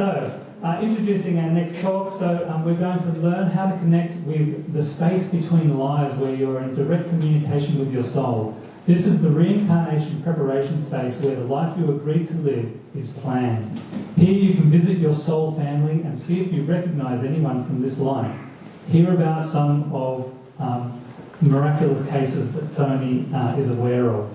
Introducing our next talk. We're going to learn how to connect with the space between lives where you're in direct communication with your soul. This is the reincarnation preparation space where the life you agreed to live is planned. Here you can visit your soul family and see if you recognise anyone from this life. Hear about some of miraculous cases that Toni is aware of.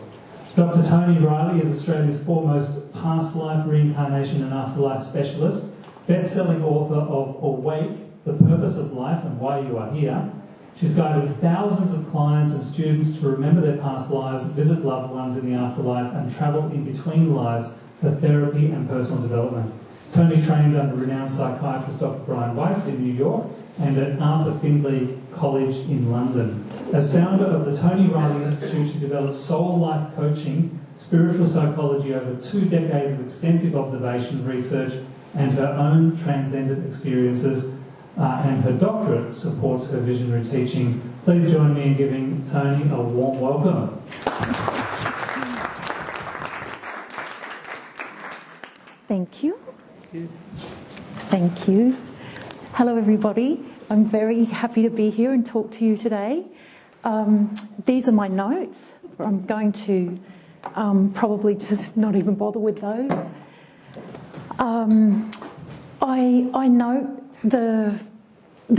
Dr. Toni Reilly is Australia's foremost past life, reincarnation and afterlife specialist, best-selling author of Awake, The Purpose of Life and Why You Are Here. She's guided thousands of clients and students to remember their past lives, visit loved ones in the afterlife and travel in between lives for therapy and personal development. Toni trained under renowned psychiatrist Dr. Brian Weiss in New York and at Arthur Findlay College in London. As founder of the Toni Reilly Institute, she developed SoulLife Coaching, spiritual psychology over 2 decades of extensive observation, research, and her own transcendent experiences, and her doctorate supports her visionary teachings. Please join me in giving Toni a warm welcome. Thank you. Thank you. Hello, everybody. I'm very happy to be here and talk to you today. These are my notes. I'm going to probably just not even bother with those. I note the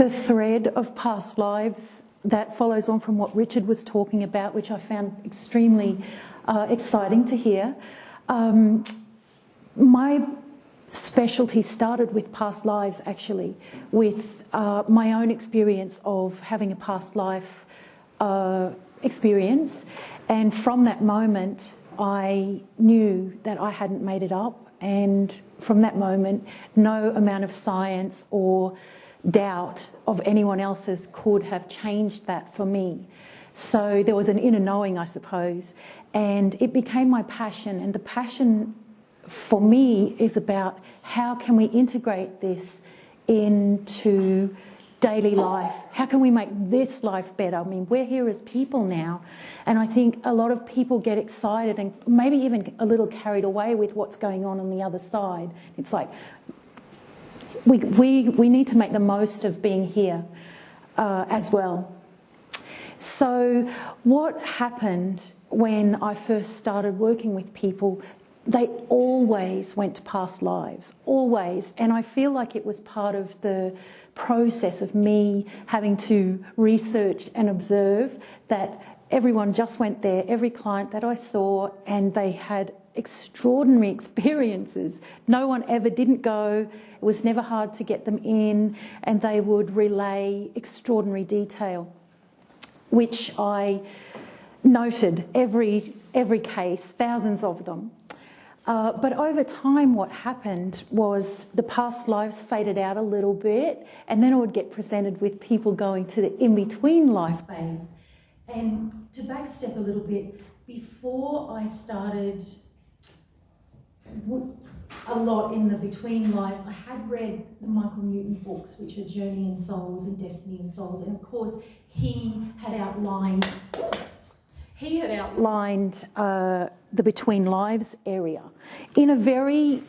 thread of past lives that follows on from what Richard was talking about, which I found extremely exciting to hear. My specialty started with past lives, actually, with my own experience of having a past life experience. And from that moment, I knew that I hadn't made it up. And from that moment, no amount of science or doubt of anyone else's could have changed that for me. So there was an inner knowing, I suppose. And it became my passion. And the passion for me is about how can we integrate this into daily life? How can we make this life better? I mean, we're here as people now, and I think a lot of people get excited and maybe even a little carried away with what's going on the other side. It's like we need to make the most of being here as well. So what happened when I first started working with people? They always went to past lives, always. And I feel like it was part of the process of me having to research and observe that everyone just went there, every client that I saw, and they had extraordinary experiences. No one ever didn't go. It was never hard to get them in, and they would relay extraordinary detail, which I noted every case, thousands of them. But over time, what happened was the past lives faded out a little bit, and then I would get presented with people going to the in-between life phase. And to backstep a little bit, before I started a lot in the between lives, I had read the Michael Newton books, which are Journey in Souls and Destiny in Souls, and of course he had outlined the between lives area in a very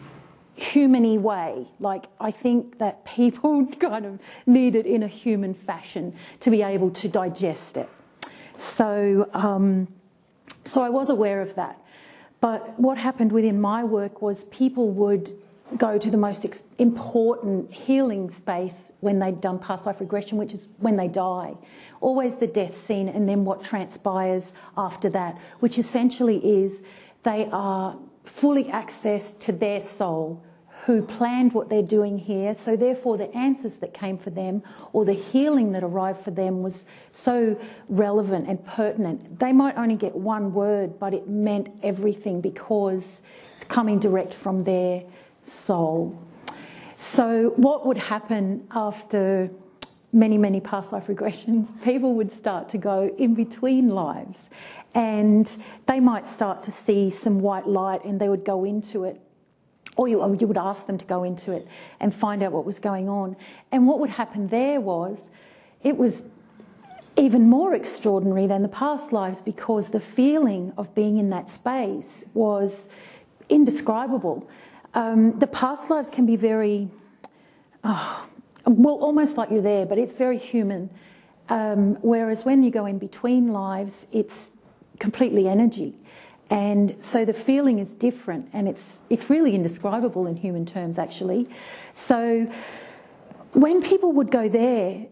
human-y way. Like, I think that people kind of need it in a human fashion to be able to digest it. So I was aware of that. But what happened within my work was people would go to the most important healing space when they'd done past life regression, which is when they die. Always the death scene, and then what transpires after that, which essentially is they are fully accessed to their soul, who planned what they're doing here. So therefore the answers that came for them, or the healing that arrived for them, was so relevant and pertinent. They might only get one word, but it meant everything because it's coming direct from their soul. So what would happen after many past life regressions? People would start to go in between lives, and they might start to see some white light, and they would go into it, or you would ask them to go into it and find out what was going on. And what would happen there was, it was even more extraordinary than the past lives, because the feeling of being in that space was indescribable. The past lives can be very, well, almost like you're there, but it's very human. Whereas when you go in between lives, it's completely energy. And so the feeling is different, and it's really indescribable in human terms, actually. So when people would go there,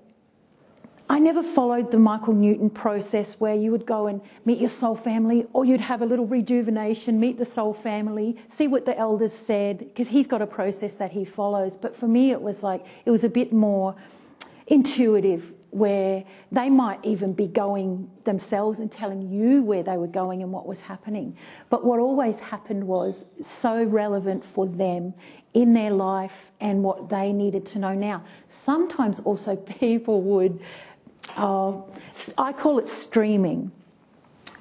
I never followed the Michael Newton process where you would go and meet your soul family, or you'd have a little rejuvenation, meet the soul family, see what the elders said, because he's got a process that he follows. But for me, it was a bit more intuitive, where they might even be going themselves and telling you where they were going and what was happening. But what always happened was so relevant for them in their life and what they needed to know now. Sometimes also people would, I call it streaming,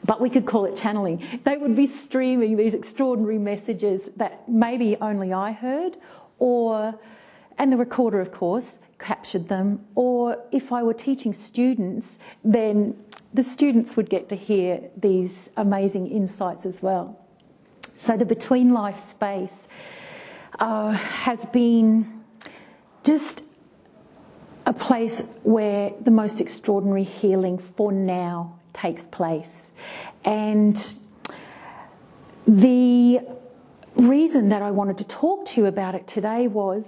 but we could call it channeling. They would be streaming these extraordinary messages that maybe only I heard, and the recorder, of course, captured them, or if I were teaching students, then the students would get to hear these amazing insights as well. So the between life space has been just a place where the most extraordinary healing for now takes place. And the reason that I wanted to talk to you about it today was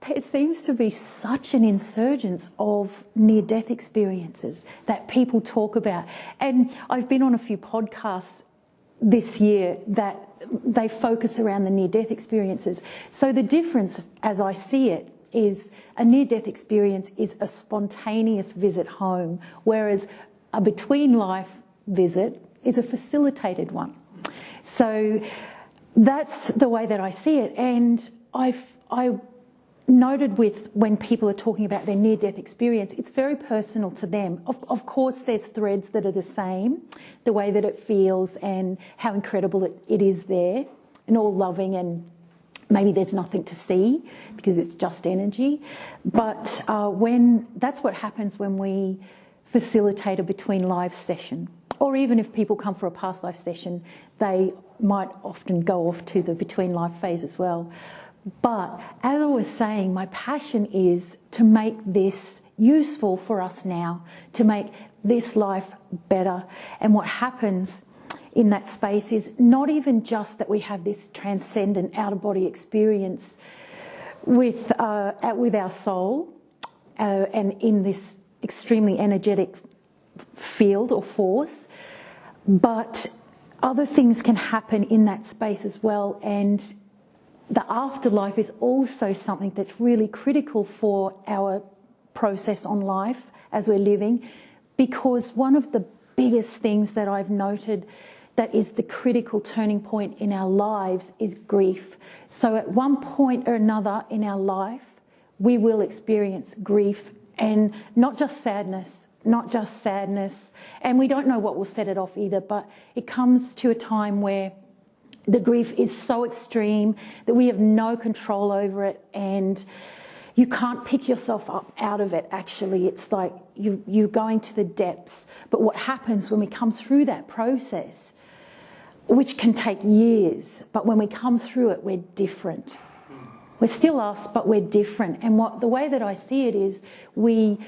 there seems to be such an insurgence of near-death experiences that people talk about. And I've been on a few podcasts this year that they focus around the near-death experiences. So the difference, as I see it, is a near-death experience is a spontaneous visit home, whereas a between-life visit is a facilitated one. So that's the way that I see it. And I noted with when people are talking about their near-death experience, it's very personal to them. Of course, there's threads that are the same, the way that it feels and how incredible it is there, and all loving, and maybe there's nothing to see because it's just energy. But that's what happens when we facilitate a between life session, or even if people come for a past life session, they might often go off to the between life phase as well. But as I was saying, my passion is to make this useful for us now, to make this life better. And what happens in that space is not even just that we have this transcendent out-of-body experience with our soul and in this extremely energetic field or force, but other things can happen in that space as well. And the afterlife is also something that's really critical for our process on life as we're living, because one of the biggest things that I've noted that is the critical turning point in our lives is grief. So at one point or another in our life, we will experience grief, and not just sadness, and we don't know what will set it off either, but it comes to a time where the grief is so extreme that we have no control over it, and you can't pick yourself up out of it, actually. It's like you're going to the depths. But what happens when we come through that process, which can take years, but when we come through it, we're different. We're still us, but we're different. And the way that I see it is we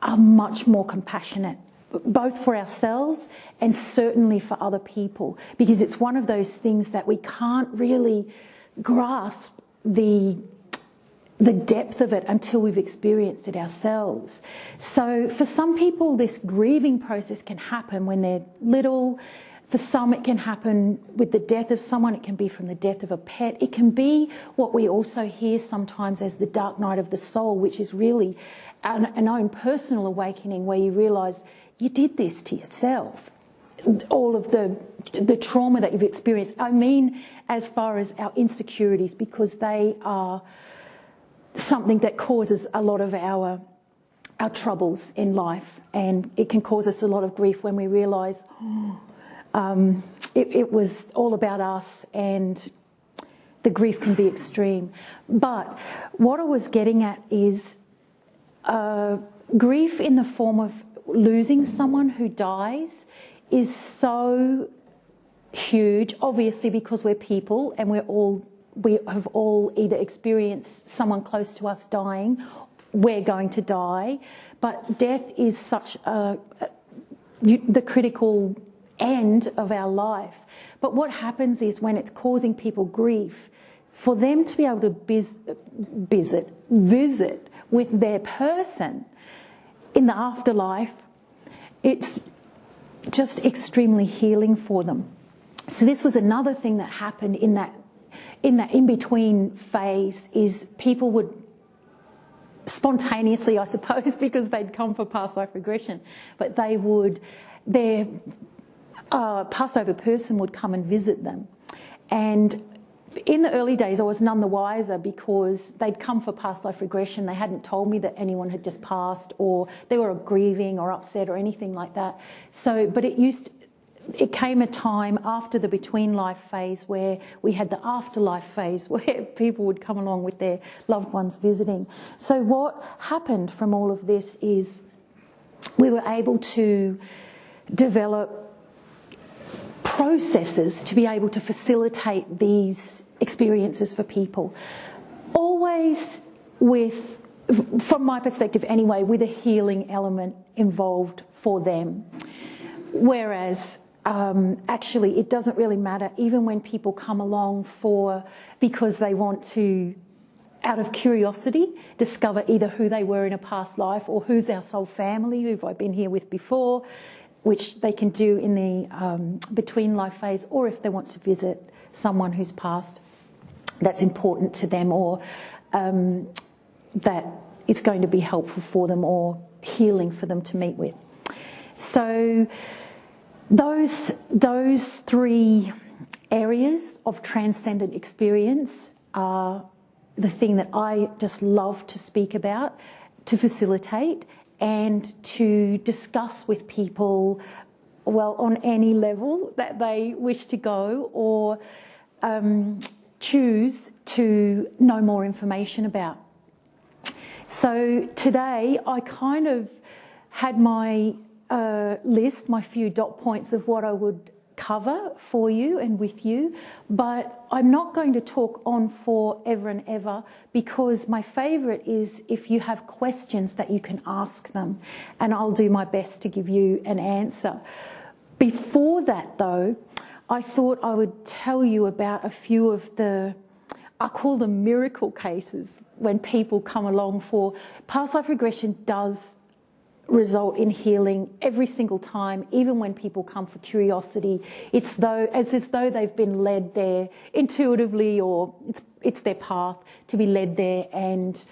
are much more compassionate, both for ourselves and certainly for other people, because it's one of those things that we can't really grasp the depth of it until we've experienced it ourselves. So for some people, this grieving process can happen when they're little. For some, it can happen with the death of someone. It can be from the death of a pet. It can be what we also hear sometimes as the dark night of the soul, which is really an own personal awakening where you realise you did this to yourself. All of the trauma that you've experienced. I mean, as far as our insecurities, because they are something that causes a lot of our troubles in life, and it can cause us a lot of grief when we realise it was all about us, and the grief can be extreme. But what I was getting at is grief in the form of losing someone who dies is so huge, obviously, because we're people and we're all we have all either experienced someone close to us dying, we're going to die, but death is such the critical end of our life. But what happens is when it's causing people grief, for them to be able to visit with their person in the afterlife, it's just extremely healing for them. So this was another thing that happened in that in-between phase, is people would spontaneously, I suppose, because they'd come for past life regression, but their passed over person would come and visit them. And in the early days, I was none the wiser, because they'd come for past life regression. They hadn't told me that anyone had just passed, or they were grieving or upset or anything like that. So, but it came a time after the between life phase where we had the afterlife phase, where people would come along with their loved ones visiting. So what happened from all of this is we were able to develop processes to be able to facilitate these experiences for people. Always with, from my perspective anyway, with a healing element involved for them. Whereas actually it doesn't really matter, even when people come along because they want to, out of curiosity, discover either who they were in a past life or who's our soul family, who I've been here with before, which they can do in the between life phase, or if they want to visit someone who's passed that's important to them, or that is going to be helpful for them or healing for them to meet with. So those three areas of transcendent experience are the thing that I just love to speak about, to facilitate, and to discuss with people, well, on any level that they wish to go or choose to know more information about. So today I kind of had my list, my few dot points of what I would cover for you and with you, but I'm not going to talk on forever and ever, because my favourite is if you have questions that you can ask them, and I'll do my best to give you an answer. Before that though, I thought I would tell you about a few of I call them miracle cases, when people come along for past life regression. Does result in healing every single time, even when people come for curiosity. It's as though they've been led there intuitively, or it's their path to be led there and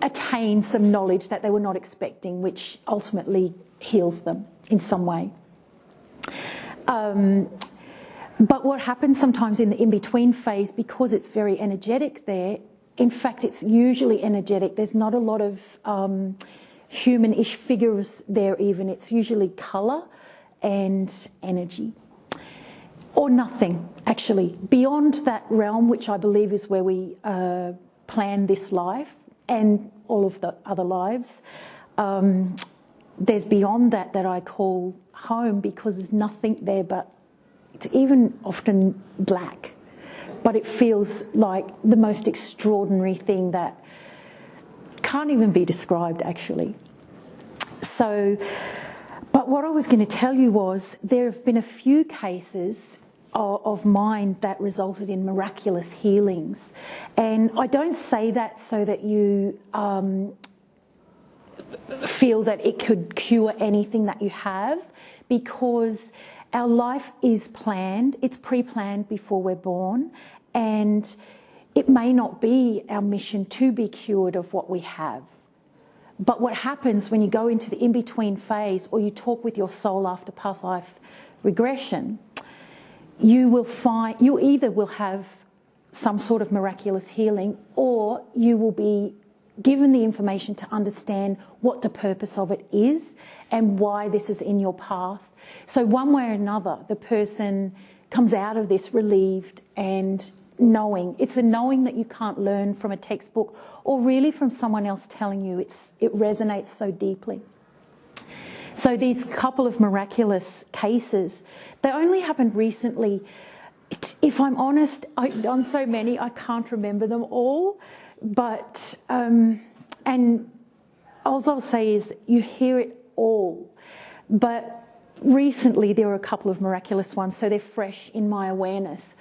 attain some knowledge that they were not expecting, which ultimately heals them in some way. But what happens sometimes in the in-between phase, because it's very energetic there, in fact it's usually energetic, there's not a lot of human-ish figures there even. It's usually colour and energy. Or nothing, actually. Beyond that realm, which I believe is where we plan this life and all of the other lives, there's beyond that I call home, because there's nothing there, but it's even often black. But it feels like the most extraordinary thing that can't even be described, actually. So, but what I was going to tell you was there have been a few cases of mine that resulted in miraculous healings. And I don't say that so that you feel that it could cure anything that you have, because our life is planned, it's pre-planned before we're born, and it may not be our mission to be cured of what we have. But what happens when you go into the in-between phase, or you talk with your soul after past life regression, you will find you either will have some sort of miraculous healing, or you will be given the information to understand what the purpose of it is and why this is in your path. So one way or another, the person comes out of this relieved and knowing. It's a knowing that you can't learn from a textbook or really from someone else telling you. It resonates so deeply. So these couple of miraculous cases, they only happened recently. if I'm honest, on so many, I can't remember them all. But, and all I'll say is you hear it all. But recently there were a couple of miraculous ones, so they're fresh in my awareness.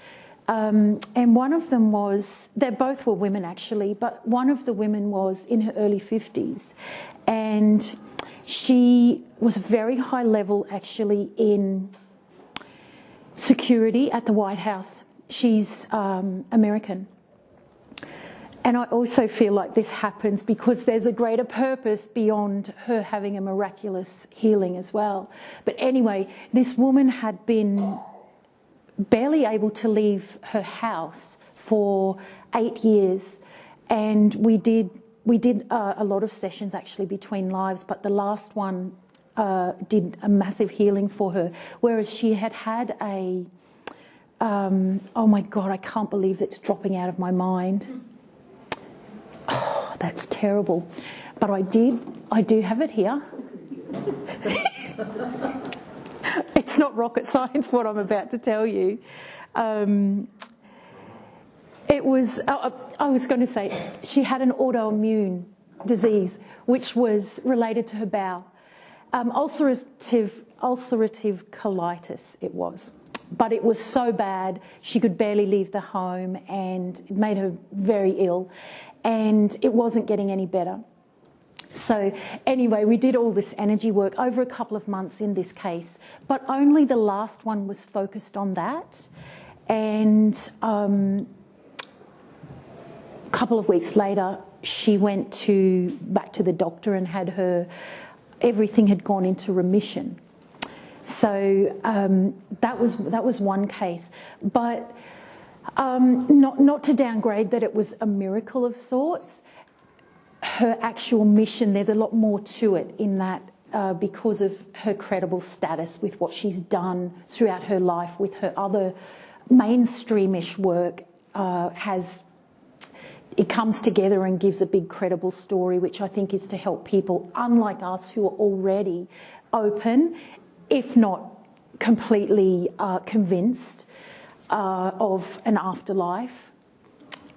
And one of them was, they both were women actually, but one of the women was in her early 50s. And she was very high level actually in security at the White House. She's American. And I also feel like this happens because there's a greater purpose beyond her having a miraculous healing as well. But anyway, this woman had been barely able to leave her house for 8 years. And we did a lot of sessions actually between lives, but the last one did a massive healing for her. Whereas she had had a, oh my God, I can't believe it's dropping out of my mind. Oh, that's terrible. But I do have it here. It's not rocket science what I'm about to tell you. It was, I was going to say, she had an autoimmune disease which was related to her bowel. Ulcerative colitis it was. But it was so bad she could barely leave the home, and it made her very ill, and it wasn't getting any better. So anyway, we did all this energy work over a couple of months in this case, but only the last one was focused on that. And a couple of weeks later, she went back to the doctor and had everything had gone into remission. So that was one case, but not to downgrade that it was a miracle of sorts. Her actual mission, there's a lot more to it in that because of her credible status with what she's done throughout her life with her other mainstreamish work it comes together and gives a big credible story, which I think is to help people, unlike us, who are already open, if not completely convinced of an afterlife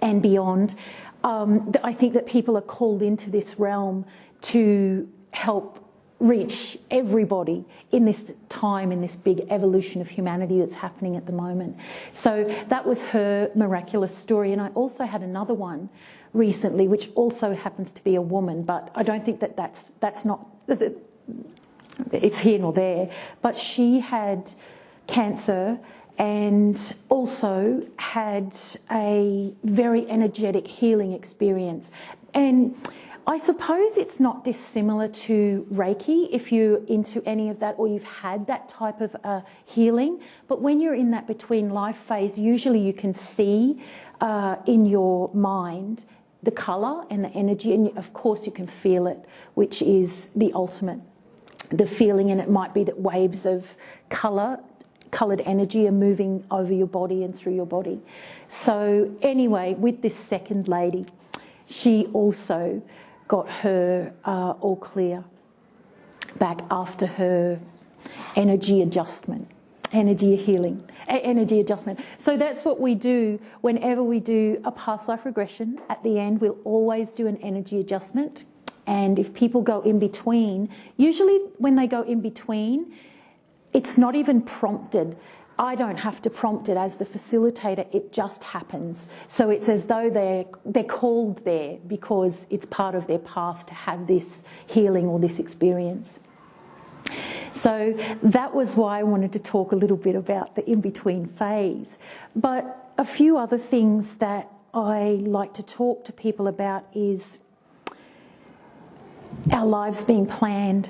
and beyond. I think that people are called into this realm to help reach everybody in this time, in this big evolution of humanity that's happening at the moment. So that was her miraculous story. And I also had another one recently, which also happens to be a woman, but I don't think that that's not, it's here nor there. But she had cancer and also had a very energetic healing experience. And I suppose it's not dissimilar to Reiki if you're into any of that or you've had that type of healing. But when you're in that between life phase, usually you can see in your mind the colour and the energy, and of course you can feel it, which is the ultimate. The feeling, and it might be that waves of coloured energy are moving over your body and through your body. So anyway, with this second lady, she also got her all clear back after her energy adjustment, energy healing, energy adjustment. So that's what we do whenever we do a past life regression. At the end, we'll always do an energy adjustment. And if people go in between, usually when they go in between, it's not even prompted. I don't have to prompt it as the facilitator, it just happens. So it's as though they're called there because it's part of their path to have this healing or this experience. So that was why I wanted to talk a little bit about the in-between phase. But a few other things that I like to talk to people about is our lives being planned,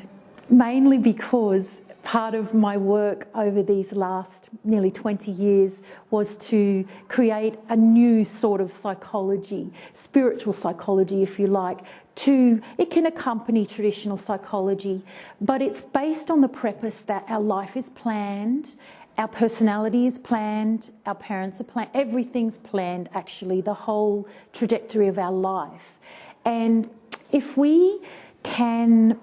mainly because part of my work over these last nearly 20 years was to create a new sort of psychology, spiritual psychology, if you like. It can accompany traditional psychology, but it's based on the premise that our life is planned, our personality is planned, our parents are planned, everything's planned actually, the whole trajectory of our life. And if we can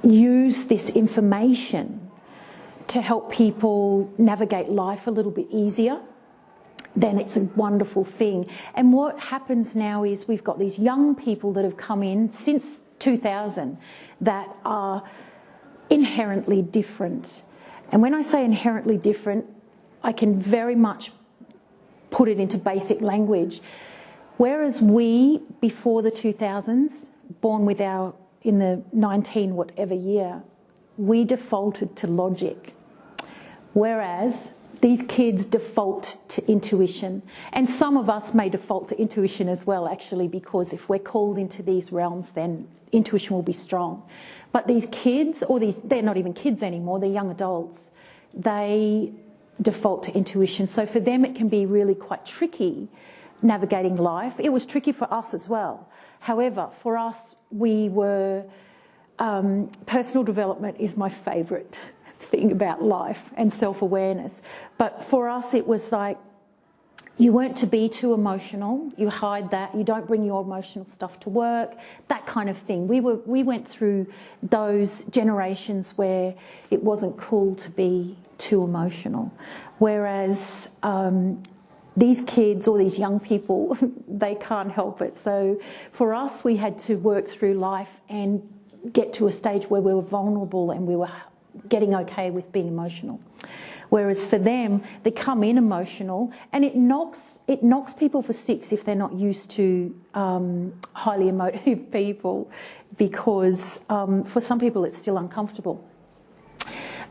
use this information to help people navigate life a little bit easier, then it's a wonderful thing. And what happens now is we've got these young people that have come in since 2000 that are inherently different. And when I say inherently different, I can very much put it into basic language. Whereas we, before the 2000s, born with in the 19 whatever year, we defaulted to logic. Whereas these kids default to intuition. And some of us may default to intuition as well, actually, because if we're called into these realms, then intuition will be strong. But these kids, they're not even kids anymore, they're young adults, they default to intuition. So for them, it can be really quite tricky navigating life. It was tricky for us as well. However, for us, we were, personal development is my favourite thing about life and self-awareness. But for us, it was like, you weren't to be too emotional. You hide that. You don't bring your emotional stuff to work, that kind of thing. We went through those generations where it wasn't cool to be too emotional. Whereas these kids or these young people, they can't help it. So for us, we had to work through life and get to a stage where we were vulnerable and we were getting okay with being emotional. Whereas for them, they come in emotional, and it knocks people for six if they're not used to highly emotive people, because for some people it's still uncomfortable.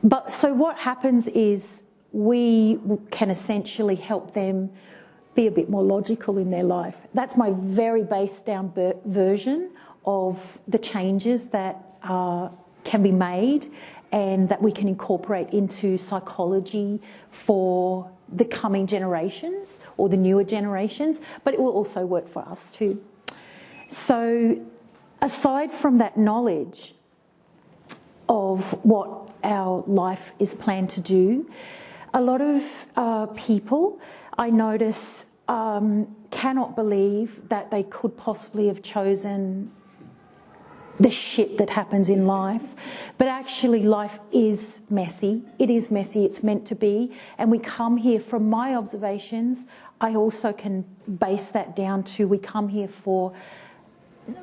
But so what happens is we can essentially help them be a bit more logical in their life. That's my very based down version of the changes that can be made and that we can incorporate into psychology for the coming generations or the newer generations, but it will also work for us too. So aside from that knowledge of what our life is planned to do, a lot of people, I notice, cannot believe that they could possibly have chosen the shit that happens in life. But actually life is messy. It is messy. It's meant to be. And we come here, from my observations, I also can base that down to, we come here for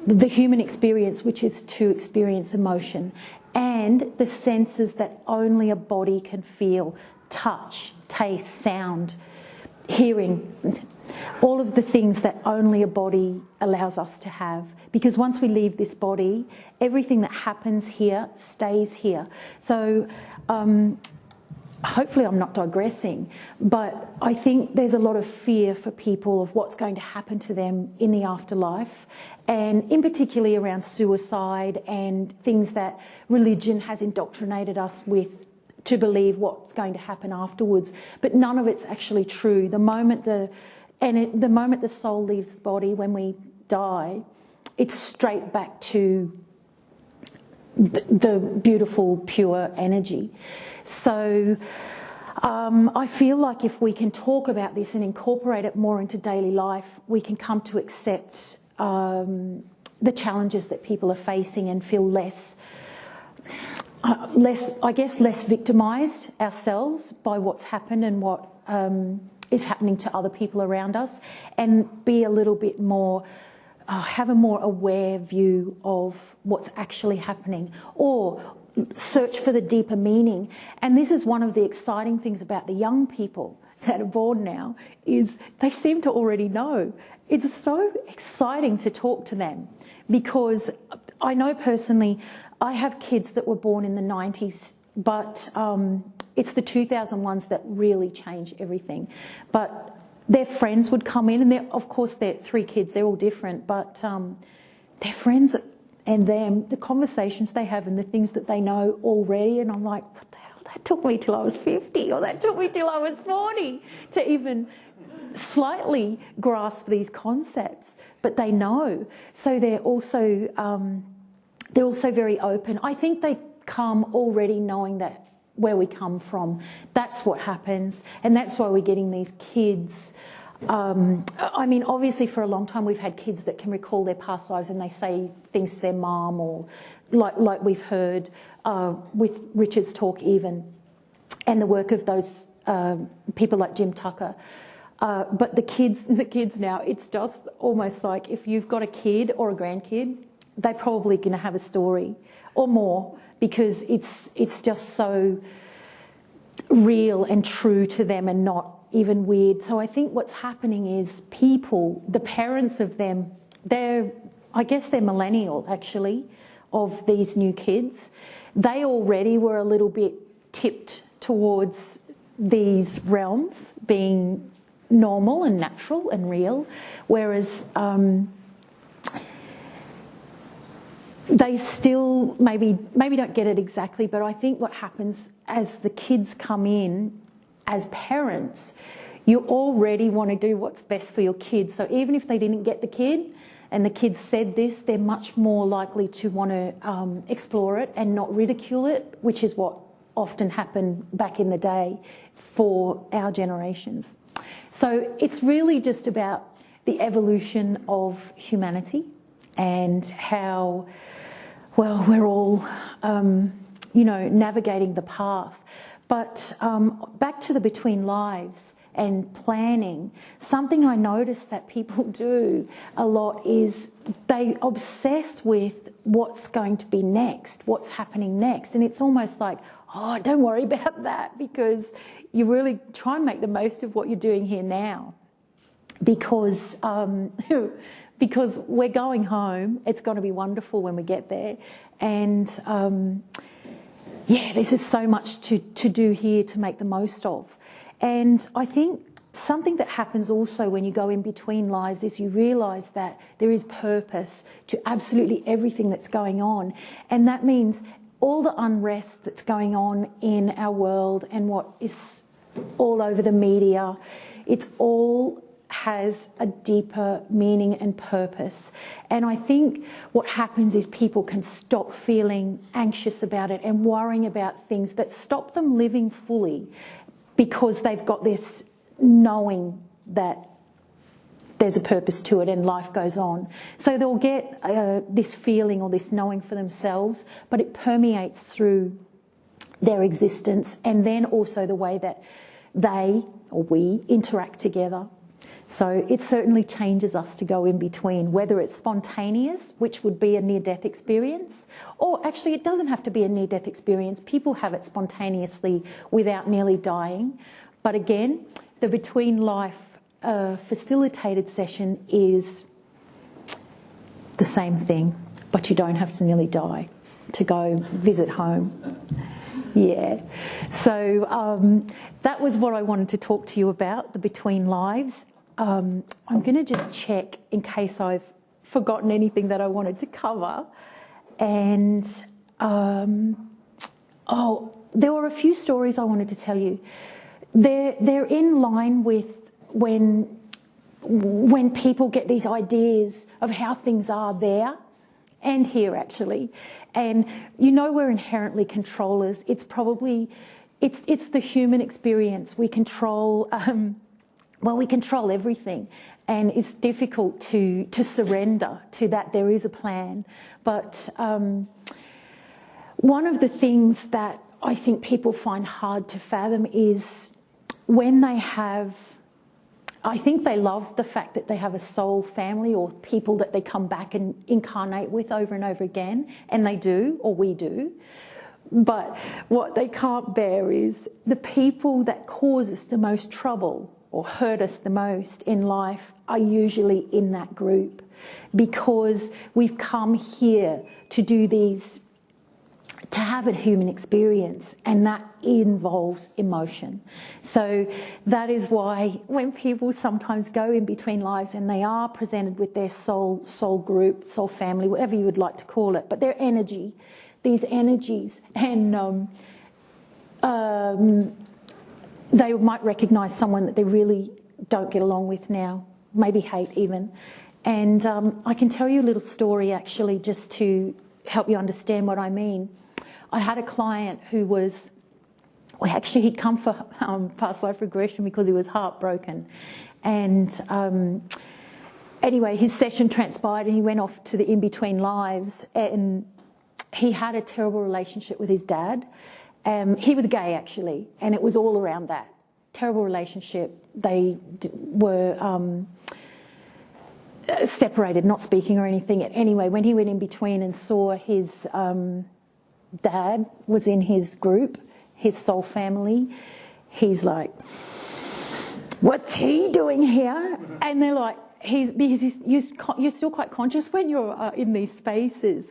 the human experience, which is to experience emotion and the senses that only a body can feel: touch, taste, sound, hearing, all of the things that only a body allows us to have. Because once we leave this body, everything that happens here stays here. So hopefully I'm not digressing, but I think there's a lot of fear for people of what's going to happen to them in the afterlife, and in particularly around suicide and things that religion has indoctrinated us with, to believe what's going to happen afterwards. But none of it's actually true. The moment the soul leaves the body, when we die, it's straight back to the beautiful, pure energy. So I feel like if we can talk about this and incorporate it more into daily life, we can come to accept the challenges that people are facing and feel less victimised ourselves by what's happened and what is happening to other people around us, and be a little bit more, have a more aware view of what's actually happening, or search for the deeper meaning. And this is one of the exciting things about the young people that are born now, is they seem to already know. It's so exciting to talk to them, because I know personally, I have kids that were born in the 90s, but it's the 2001s that really change everything. But their friends would come in, and of course they're three kids, they're all different, but their friends and them, the conversations they have and the things that they know already, and I'm like, what the hell, that took me till I was 50, or that took me till I was 40 to even slightly grasp these concepts, but they know. So they're also very open. I think they come already knowing that where we come from, that's what happens, and that's why we're getting these kids. I mean, obviously for a long time we've had kids that can recall their past lives and they say things to their mum, or like we've heard with Richard's talk even. and the work of those people like Jim Tucker. But the kids now, it's just almost like if you've got a kid or a grandkid, they're probably going to have a story or more, because it's just so real and true to them and not even weird. So I think what's happening is people, the parents of them, I guess they're millennial actually, of these new kids. They already were a little bit tipped towards these realms being normal and natural and real, whereas they still maybe don't get it exactly. But I think what happens as the kids come in, as parents, you already want to do what's best for your kids. So even if they didn't get the kid and the kids said this, they're much more likely to want to explore it and not ridicule it, which is what often happened back in the day for our generations. So it's really just about the evolution of humanity and how, well, we're all, navigating the path. But back to the between lives and planning, something I notice that people do a lot is they obsess with what's going to be next, what's happening next. And it's almost like, oh, don't worry about that, because you really try and make the most of what you're doing here now. Because we're going home, it's going to be wonderful when we get there. And there's just so much to do here to make the most of. And I think something that happens also when you go in between lives is you realise that there is purpose to absolutely everything that's going on. And that means all the unrest that's going on in our world and what is all over the media, it's all has a deeper meaning and purpose. And I think what happens is people can stop feeling anxious about it and worrying about things that stop them living fully, because they've got this knowing that there's a purpose to it and life goes on. So they'll get this feeling or this knowing for themselves, but it permeates through their existence, and then also the way that they or we interact together. So it certainly changes us to go in between, whether it's spontaneous, which would be a near-death experience, or actually it doesn't have to be a near-death experience. People have it spontaneously without nearly dying. But again, the between life facilitated session is the same thing, but you don't have to nearly die to go visit home. Yeah. So that was what I wanted to talk to you about, the between lives. I'm going to just check in case I've forgotten anything that I wanted to cover. And, there were a few stories I wanted to tell you. They're in line with when people get these ideas of how things are there and here, actually. And we're inherently controllers. It's probably, it's the human experience. We control... we control everything, and it's difficult to surrender to that there is a plan. But one of the things that I think people find hard to fathom is when they have, I think they love the fact that they have a soul family or people that they come back and incarnate with over and over again, and they do, or we do. But what they can't bear is the people that cause us the most trouble or hurt us the most in life are usually in that group, because we've come here to do these, to have a human experience, and that involves emotion. So that is why when people sometimes go in between lives and they are presented with their soul group, soul family, whatever you would like to call it, but their energy, these energies, and they might recognise someone that they really don't get along with now, maybe hate even. And I can tell you a little story actually just to help you understand what I mean. I had a client who was, he'd come for past life regression because he was heartbroken. And anyway, his session transpired and he went off to the in-between lives, and he had a terrible relationship with his dad. He was gay, actually, and it was all around that. Terrible relationship. They were separated, not speaking or anything. Anyway, when he went in between and saw his dad was in his group, his soul family, he's like, what's he doing here? And they're like, you're still quite conscious when you're in these spaces.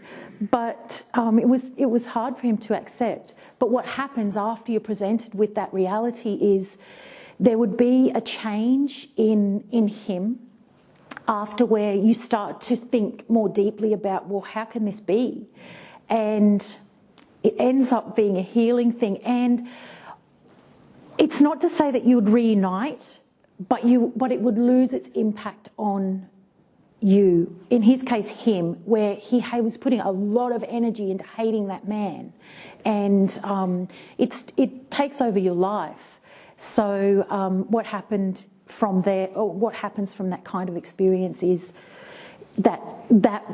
But it was hard for him to accept. But what happens after you're presented with that reality is there would be a change in him after, where you start to think more deeply about, well, how can this be? And it ends up being a healing thing. And it's not to say that you would reunite, but it would lose its impact on you. In his case, him, where he was putting a lot of energy into hating that man, and it takes over your life. So what happened from there, or what happens from that kind of experience, is that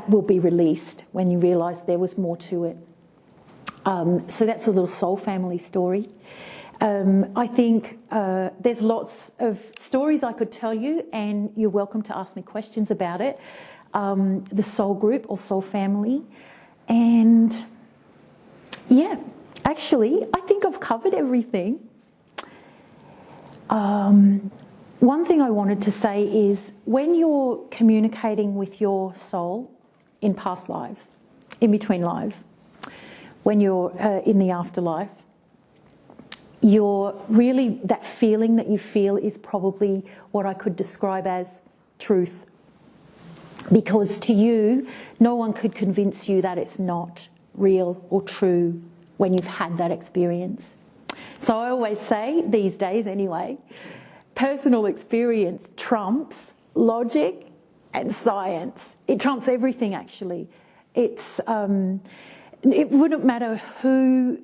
will be released when you realise there was more to it. So that's a little soul family story. I think there's lots of stories I could tell you, and you're welcome to ask me questions about it. The soul group or soul family. And yeah, actually, I think I've covered everything. One thing I wanted to say is, when you're communicating with your soul in past lives, in between lives, when you're in the afterlife, that feeling that you feel is probably what I could describe as truth. Because to you, no one could convince you that it's not real or true when you've had that experience. So I always say, these days anyway, personal experience trumps logic and science. It trumps everything, actually. It wouldn't matter who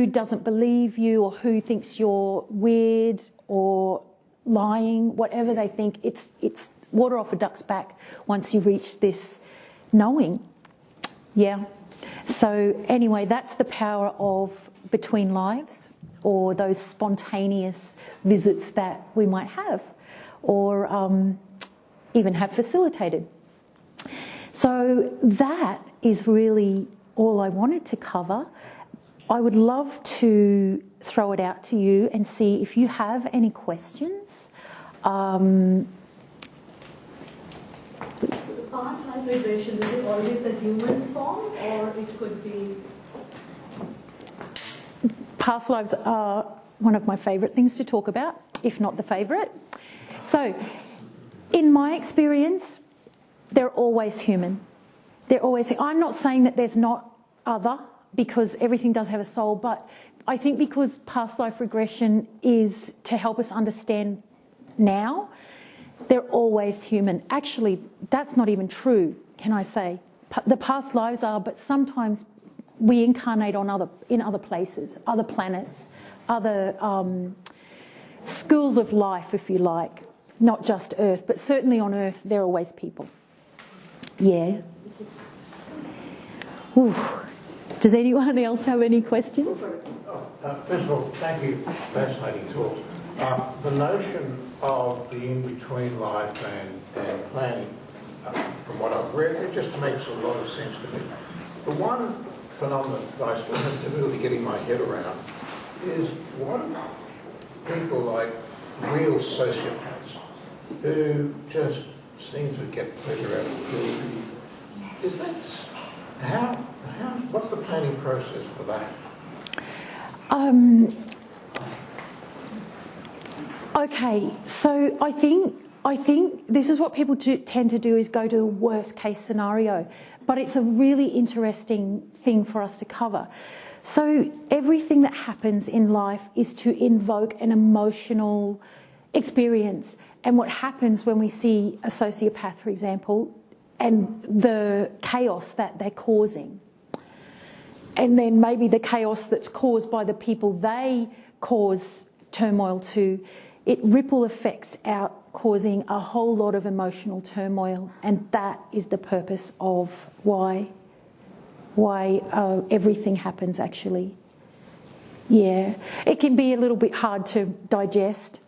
doesn't believe you, or who thinks you're weird or lying, whatever they think, it's water off a duck's back once you reach this knowing. Yeah. So anyway, that's the power of between lives, or those spontaneous visits that we might have, or even have facilitated. So that is really all I wanted to cover. I would love to throw it out to you and see if you have any questions. So the past life regression, is it always the human form, or it could be? Past lives are one of my favourite things to talk about, if not the favourite. So, in my experience, they're always human. I'm not saying that there's not other, because everything does have a soul, but I think because past life regression is to help us understand now, they're always human. Actually, that's not even true, can I say. The past lives are, but sometimes we incarnate in other places, other planets, other schools of life, if you like, not just Earth, but certainly on Earth, they're always people. Yeah. Ooh. Does anyone else have any questions? First of all, thank you. Fascinating talk. The notion of the in-between life and planning, from what I've read, it just makes a lot of sense to me. The one phenomenon that I still have difficulty getting my head around is, what people like real sociopaths who just seem to get pleasure out of killing, is that what's the planning process for that? Okay, so I think this is what people tend to do, is go to the worst case scenario, but it's a really interesting thing for us to cover. So everything that happens in life is to invoke an emotional experience, and what happens when we see a sociopath, for example, and the chaos that they're causing, and then maybe the chaos that's caused by the people they cause turmoil to, it ripple effects out, causing a whole lot of emotional turmoil, and that is the purpose of why everything happens, actually. Yeah, it can be a little bit hard to digest,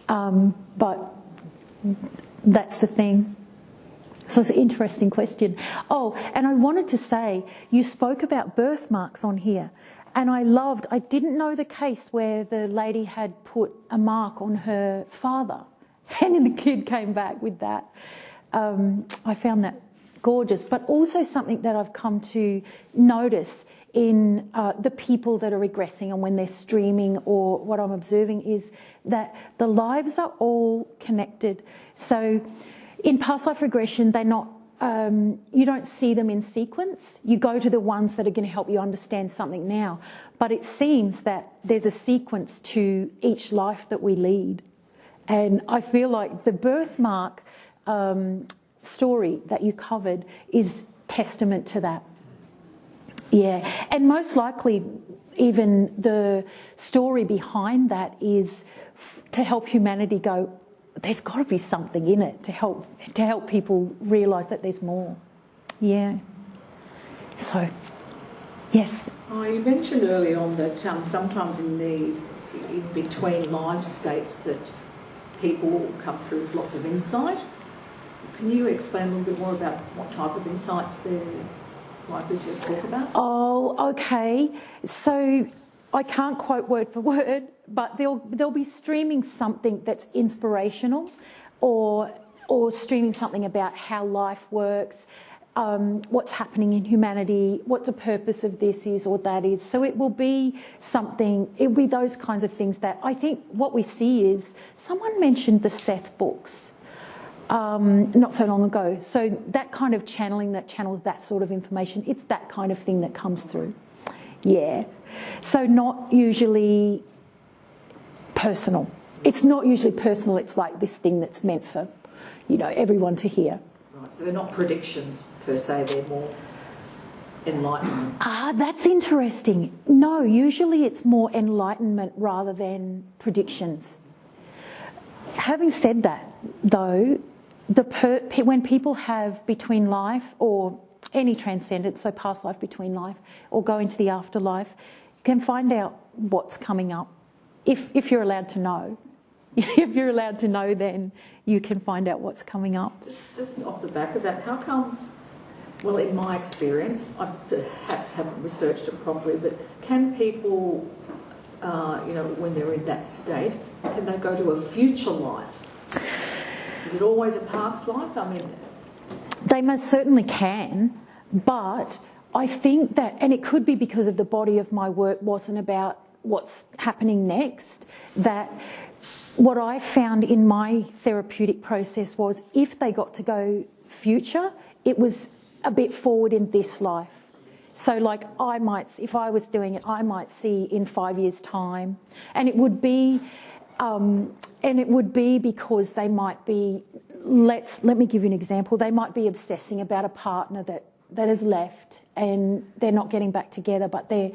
but that's the thing. So it's an interesting question. Oh, and I wanted to say, you spoke about birthmarks on here, and I didn't know the case where the lady had put a mark on her father, and then the kid came back with that. I found that gorgeous, but also something that I've come to notice in the people that are regressing and when they're streaming, or what I'm observing is that the lives are all connected. So in past life regression, they're not, you don't see them in sequence. You go to the ones that are going to help you understand something now. But it seems that there's a sequence to each life that we lead. And I feel like the birthmark story that you covered is testament to that. Yeah, and most likely even the story behind that is to help humanity go, there's got to be something in it to help people realise that there's more. Yeah. So, yes. You mentioned early on that sometimes in between life states that people come through with lots of insight. Can you explain a little bit more about what type of insights they're likely to talk about? Oh, okay. So I can't quote word for word, but they'll be streaming something that's inspirational, or streaming something about how life works, what's happening in humanity, what the purpose of this is or that is. So it will be those kinds of things that I think what we see is, someone mentioned the Seth books not so long ago. So that kind of channeling that channels that sort of information, it's that kind of thing that comes through. Yeah. So not usually personal. It's not usually personal. It's like this thing that's meant for, everyone to hear. Right. So they're not predictions per se. They're more enlightenment. That's interesting. No, usually it's more enlightenment rather than predictions. Having said that, though, when people have between life or any transcendence, so past life, between life, or go into the afterlife, you can find out what's coming up if you're allowed to know. If you're allowed to know, then you can find out what's coming up. Just off the back of that, how come, well, in my experience, I perhaps haven't researched it properly, but can people, when they're in that state, can they go to a future life? Is it always a past life? I mean, they most certainly can, but I think that, and it could be because of the body of my work wasn't about what's happening next, that what I found in my therapeutic process was if they got to go future, it was a bit forward in this life. So like if I was doing it, I might see in 5 years' time, and it would be because they might be, let me give you an example, they might be obsessing about a partner that has left and they're not getting back together, but they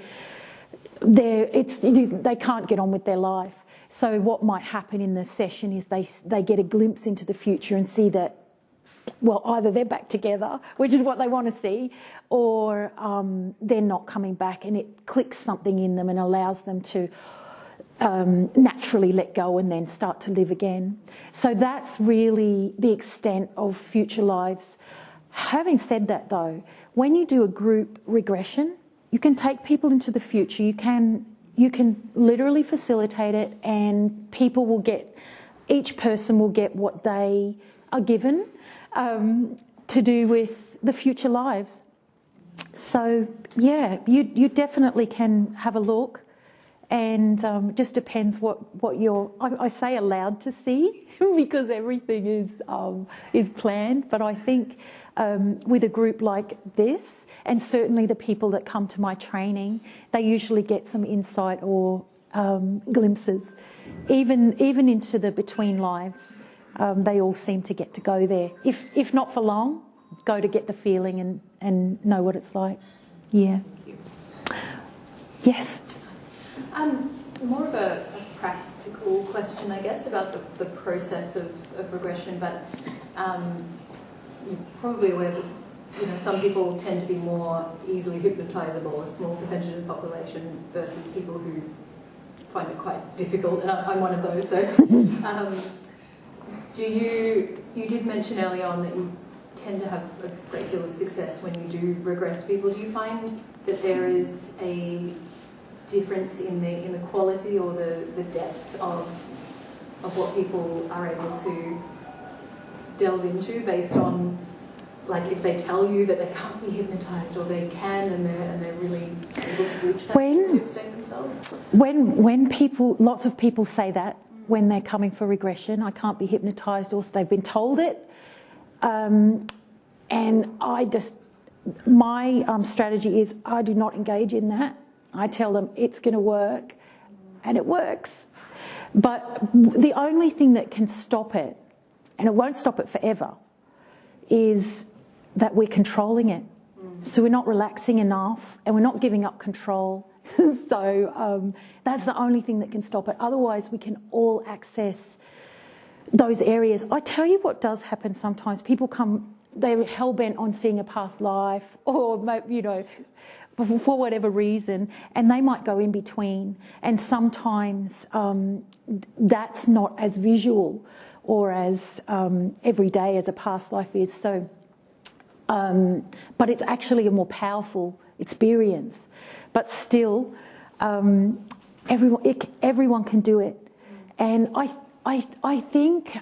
can't get on with their life. So what might happen in the session is they get a glimpse into the future and see that, well, either they're back together, which is what they want to see, or they're not coming back, and it clicks something in them and allows them to naturally let go and then start to live again. So that's really the extent of future lives. Having said that, though, when you do a group regression, you can take people into the future. You can literally facilitate it, and each person will get what they are given to do with the future lives. So yeah, you definitely can have a look. And just depends what you're, I say allowed to see, because everything is planned. But I think with a group like this, and certainly the people that come to my training, they usually get some insight or glimpses, even into the between lives. They all seem to get to go there, if not for long, go to get the feeling and know what it's like. Yeah. Yes. More of a practical question, I guess, about the process of regression, but you're probably aware that some people tend to be more easily hypnotisable, a small percentage of the population, versus people who find it quite difficult, and I'm one of those. So, you did mention early on that you tend to have a great deal of success when you do regress people. Do you find that there is a difference in the quality or the depth of what people are able to delve into based on, like, if they tell you that they can't be hypnotised, or they can, and they're really able to reach that meditative state themselves? When lots of people say that when they're coming for regression, I can't be hypnotised, or they've been told it. And my strategy is I do not engage in that. I tell them it's going to work, and it works. But the only thing that can stop it, and it won't stop it forever, is that we're controlling it. So we're not relaxing enough, and we're not giving up control. So that's the only thing that can stop it. Otherwise, we can all access those areas. I tell you what does happen sometimes. People come, they're hell-bent on seeing a past life, or, for whatever reason, and they might go in between. And sometimes that's not as visual or as everyday as a past life is. So, but it's actually a more powerful experience. But still, everyone can do it. And I think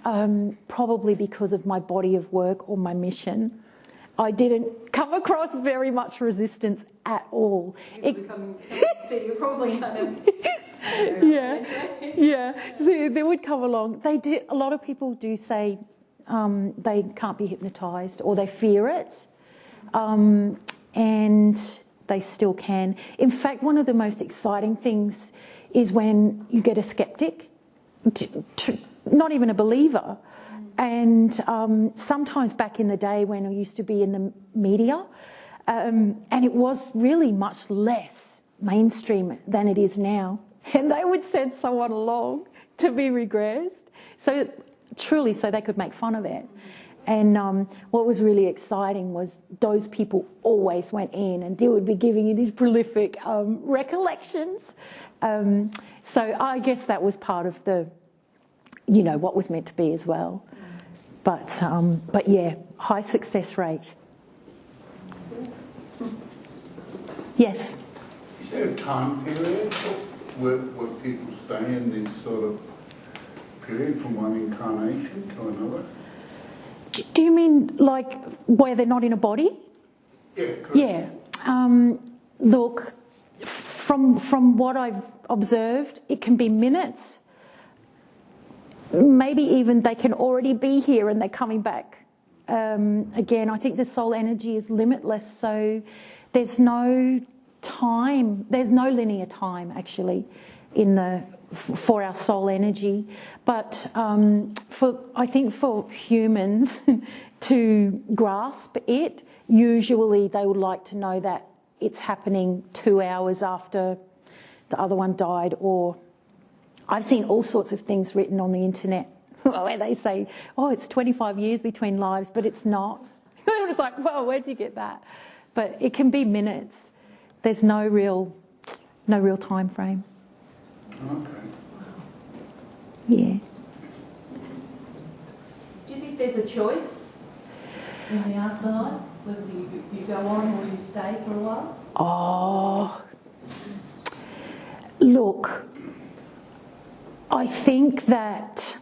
probably because of my body of work or my mission, I didn't come across very much resistance at all. You're probably kind of... Yeah. So they would come along. They do. A lot of people do say they can't be hypnotised, or they fear it, and they still can. In fact, one of the most exciting things is when you get a skeptic, not even a believer. And sometimes back in the day when I used to be in the media, and it was really much less mainstream than it is now, and they would send someone along to be regressed, so truly so they could make fun of it. And what was really exciting was those people always went in, and they would be giving you these prolific recollections. So I guess that was part of the, what was meant to be as well. But yeah, high success rate. Yes? Is there a time period where people stay in this sort of period from one incarnation to another? Do you mean like where they're not in a body? Yeah, correct. Yeah. Look, from what I've observed, it can be minutes. Maybe even they can already be here and they're coming back. Again, I think the soul energy is limitless, so there's no time, there's no linear time actually for our soul energy. But I think for humans to grasp it, usually they would like to know that it's happening 2 hours after the other one died, or I've seen all sorts of things written on the internet where they say, oh, it's 25 years between lives, but it's not. It's like, well, where'd you get that? But it can be minutes. There's no real time frame. Okay. Yeah. Do you think there's a choice in the afterlife, whether you go on or you stay for a while? Oh, look, I think that,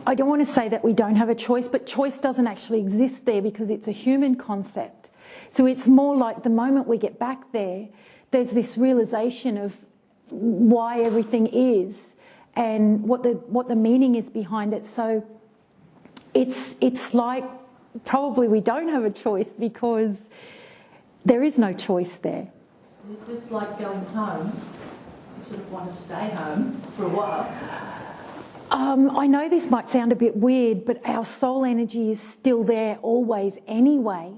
I don't want to say that we don't have a choice, but choice doesn't actually exist there because it's a human concept. So it's more like the moment we get back there, there's this realization of why everything is and what the meaning is behind it. So it's like probably we don't have a choice because there is no choice there. It's like going home. You sort of want to stay home for a while. I know this might sound a bit weird, but our soul energy is still there always anyway.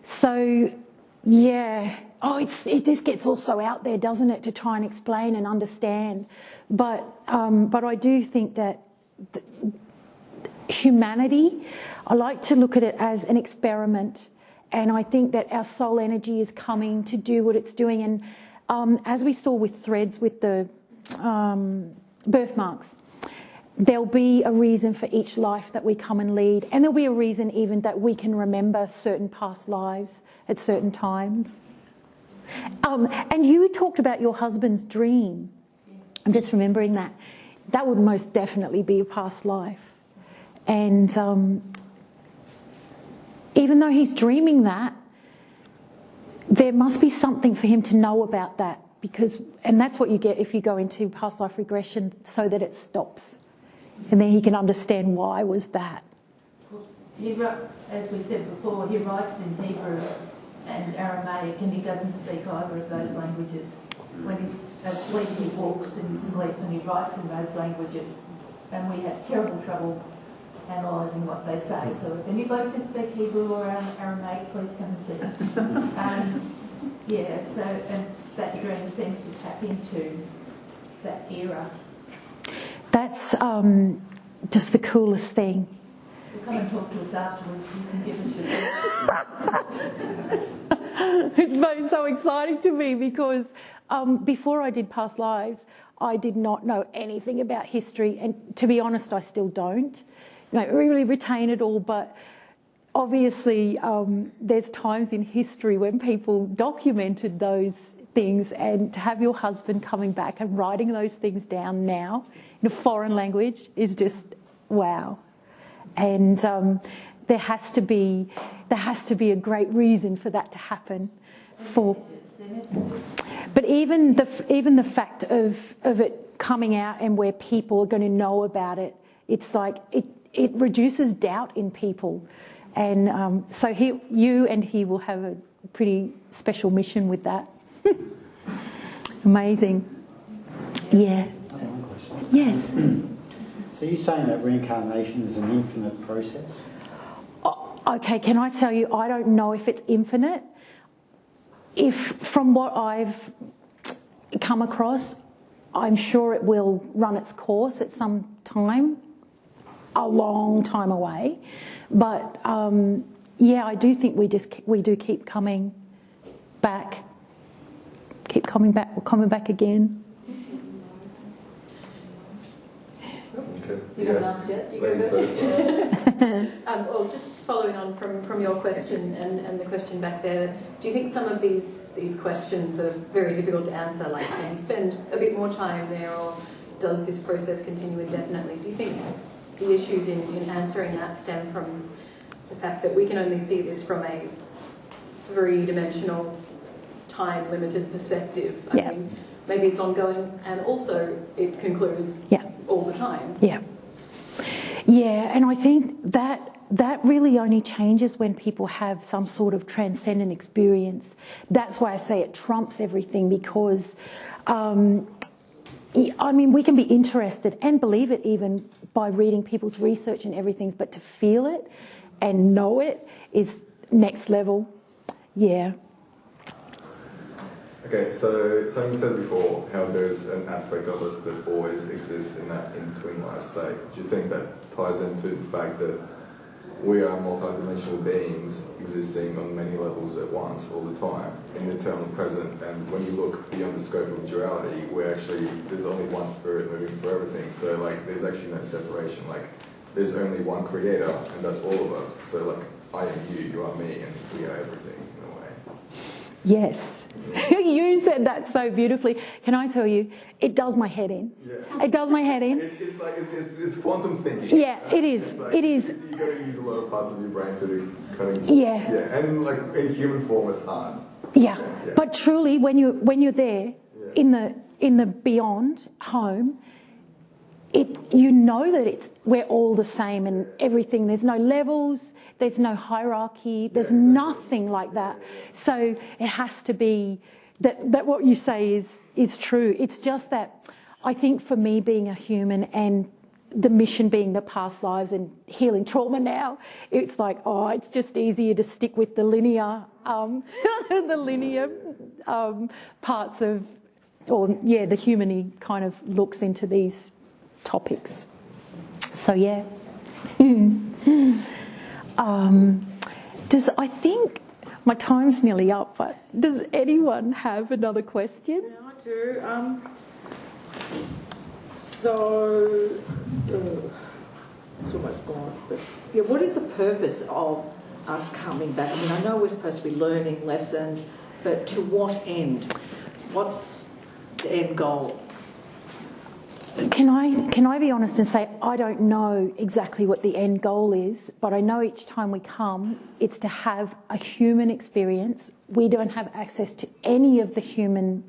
So, yeah. Oh, it just gets also out there, doesn't it, to try and explain and understand. But I do think that humanity, I like to look at it as an experiment. And I think that our soul energy is coming to do what it's doing. And as we saw with threads, with the birthmarks, there'll be a reason for each life that we come and lead. And there'll be a reason even that we can remember certain past lives at certain times. And you talked about your husband's dream. I'm just remembering that. That would most definitely be a past life. And even though he's dreaming that, there must be something for him to know about that. And that's what you get if you go into past life regression, so that it stops. And then he can understand why was that. He, as we said before, he writes in Hebrew and Aramaic, and he doesn't speak either of those languages. When he's asleep, he walks in his sleep and he writes in those languages. And we have terrible trouble analysing what they say. So if anybody can speak Hebrew or Aramaic, please come and see us. And that dream seems to tap into that era. That's just the coolest thing. Well, come and talk to us afterwards. You can give us your It's so exciting to me because before I did past lives, I did not know anything about history, and to be honest, I still don't. Really retain it all, but obviously there's times in history when people documented those things, and to have your husband coming back and writing those things down now in a foreign language is just wow. And there has to be a great reason for that to happen. But even the fact of it coming out and where people are going to know about it, it's like it reduces doubt in people. And so you and he will have a pretty special mission with that. Amazing. Yeah. I have one question. Yes. So you're saying that reincarnation is an infinite process? Okay, can I tell you, I don't know if it's infinite. From what I've come across, I'm sure it will run its course at some time, a long time away. But I do think we do keep coming back. We're coming back again. Okay. You haven't asked yet? You go first. Well, just following on from your question and the question back there, do you think some of these questions that are very difficult to answer, like can you spend a bit more time there, or does this process continue indefinitely? Do you think the issues in answering that stem from the fact that we can only see this from a three-dimensional, time-limited perspective? I mean, maybe it's ongoing, and also it concludes all the time. And I think that really only changes when people have some sort of transcendent experience. That's why I say it trumps everything, because we can be interested and believe it even by reading people's research and everything, but to feel it and know it is next level. Okay, so something you said before, how there's an aspect of us that always exists in that in-between life state. Do you think that ties into the fact that we are multidimensional beings existing on many levels at once all the time, in the eternal present, and when you look beyond the scope of duality, there's only one spirit moving for everything, so there's actually no separation, there's only one creator, and that's all of us, so I am you, you are me, and we are everything in a way. Yes. You said that so beautifully. Can I tell you, it does my head in. Yeah. It does my head in. It's quantum thinking. Yeah, it is. It is. You got to use a lot of parts of your brain to kind of... Yeah. And in human form, it's hard. Yeah. But truly, when you're there, in the beyond home, you know that we're all the same and everything. There's no levels. There's no hierarchy. There's nothing like that. So it has to be that what you say is true. It's just that I think for me, being a human and the mission being the past lives and healing trauma now, it's it's just easier to stick with the linear parts of, the human-y kind of looks into these topics. So I think my time's nearly up, but does anyone have another question? Yeah, I do. It's almost gone. But yeah, what is the purpose of us coming back? I mean, I know we're supposed to be learning lessons, but to what end? What's the end goal? Can I be honest and say I don't know exactly what the end goal is, but I know each time we come, it's to have a human experience. We don't have access to any of the human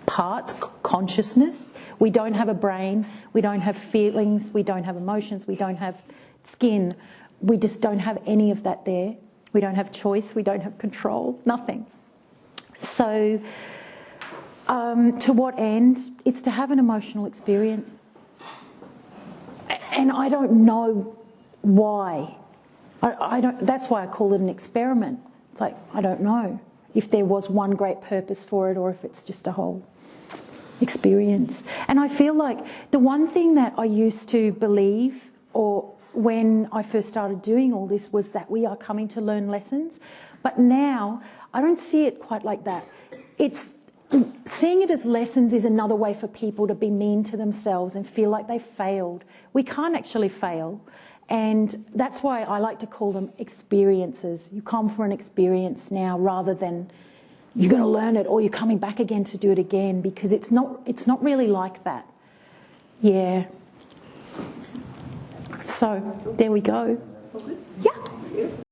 parts, consciousness. We don't have a brain. We don't have feelings. We don't have emotions. We don't have skin. We just don't have any of that there. We don't have choice. We don't have control. Nothing. So, to what end? It's to have an emotional experience. And I don't know why. I don't. That's why I call it an experiment. It's like, I don't know if there was one great purpose for it or if it's just a whole experience. And I feel like the one thing that I used to believe, or when I first started doing all this, was that we are coming to learn lessons. But now I don't see it quite like that. It's seeing it as lessons is another way for people to be mean to themselves and feel like they failed. We can't actually fail. And that's why I like to call them experiences. You come for an experience now rather than you're going to learn it or you're coming back again to do it again, because it's not really like that. Yeah. So there we go. Yeah.